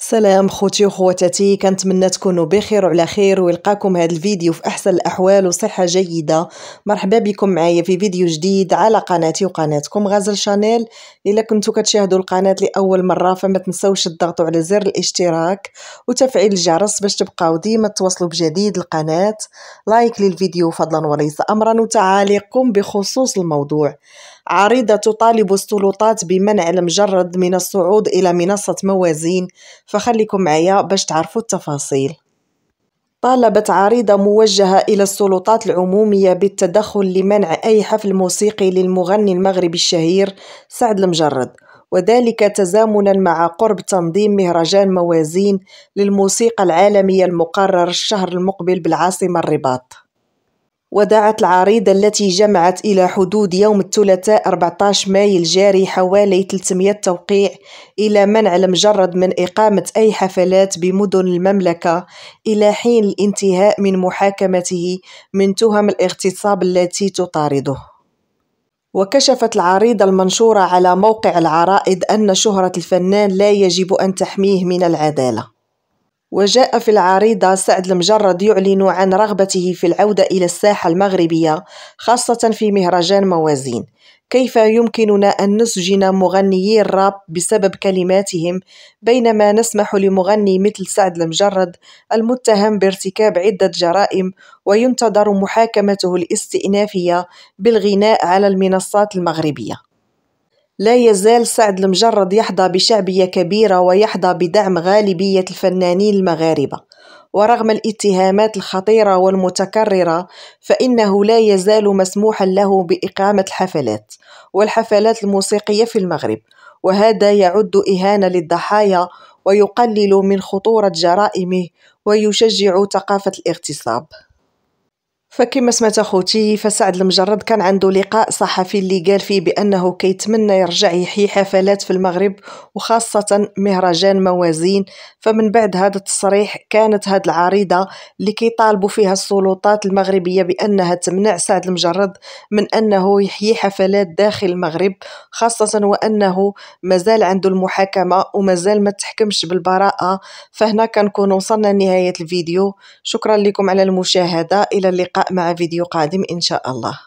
سلام خوتي وخواتاتي، كنتمنى تكونوا بخير وعلى خير ويلقاكم هذا الفيديو في احسن الاحوال وصحه جيده. مرحبا بكم معايا في فيديو جديد على قناتي وقناتكم غزل شانيل. الا كنتو كتشاهدوا القناه لاول مره فما تنساوش تضغطوا على زر الاشتراك وتفعيل الجرس باش تبقاو ديما تواصلوا بجديد القناه. لايك للفيديو فضلا وليس امرا، وتعاليقكم بخصوص الموضوع. عريضة تطالب السلطات بمنع المجرد من الصعود إلى منصة موازين، فخليكم معايا باش تعرفوا التفاصيل. طالبت عريضة موجهة إلى السلطات العمومية بالتدخل لمنع أي حفل موسيقي للمغني المغربي الشهير سعد المجرد، وذلك تزامنا مع قرب تنظيم مهرجان موازين للموسيقى العالمية المقرر الشهر المقبل بالعاصمة الرباط. ودعت العريضة التي جمعت إلى حدود يوم الثلاثاء 14 ماي الجاري حوالي 300 توقيع إلى منع المجرد من إقامة أي حفلات بمدن المملكة إلى حين الانتهاء من محاكمته من تهم الاغتصاب التي تطارده. وكشفت العريضة المنشورة على موقع العرائض أن شهرة الفنان لا يجب أن تحميه من العدالة. وجاء في العريضة سعد المجرد يعلن عن رغبته في العودة إلى الساحة المغربية خاصة في مهرجان موازين. كيف يمكننا أن نسجن مغنيي الراب بسبب كلماتهم بينما نسمح لمغني مثل سعد المجرد المتهم بارتكاب عدة جرائم وينتظر محاكمته الاستئنافية بالغناء على المنصات المغربية؟ لا يزال سعد المجرد يحظى بشعبية كبيرة ويحظى بدعم غالبية الفنانين المغاربة، ورغم الاتهامات الخطيرة والمتكررة فإنه لا يزال مسموحا له بإقامة الحفلات والحفلات الموسيقية في المغرب، وهذا يعد إهانة للضحايا ويقلل من خطورة جرائمه ويشجع ثقافة الاغتصاب. فكما سمعت اخوتي، فسعد المجرد كان عنده لقاء صحفي اللي قال فيه بانه كيتمنى يرجع يحيي حفلات في المغرب وخاصه مهرجان موازين. فمن بعد هذا التصريح كانت هذه العريضه اللي كيطالبوا فيها السلطات المغربيه بانها تمنع سعد المجرد من انه يحيي حفلات داخل المغرب، خاصه وانه مازال عنده المحاكمه ومازال ما تحكمش بالبراءه. فهنا كنكون وصلنا لنهايه الفيديو. شكرا لكم على المشاهده، الى اللقاء مع فيديو قادم إن شاء الله.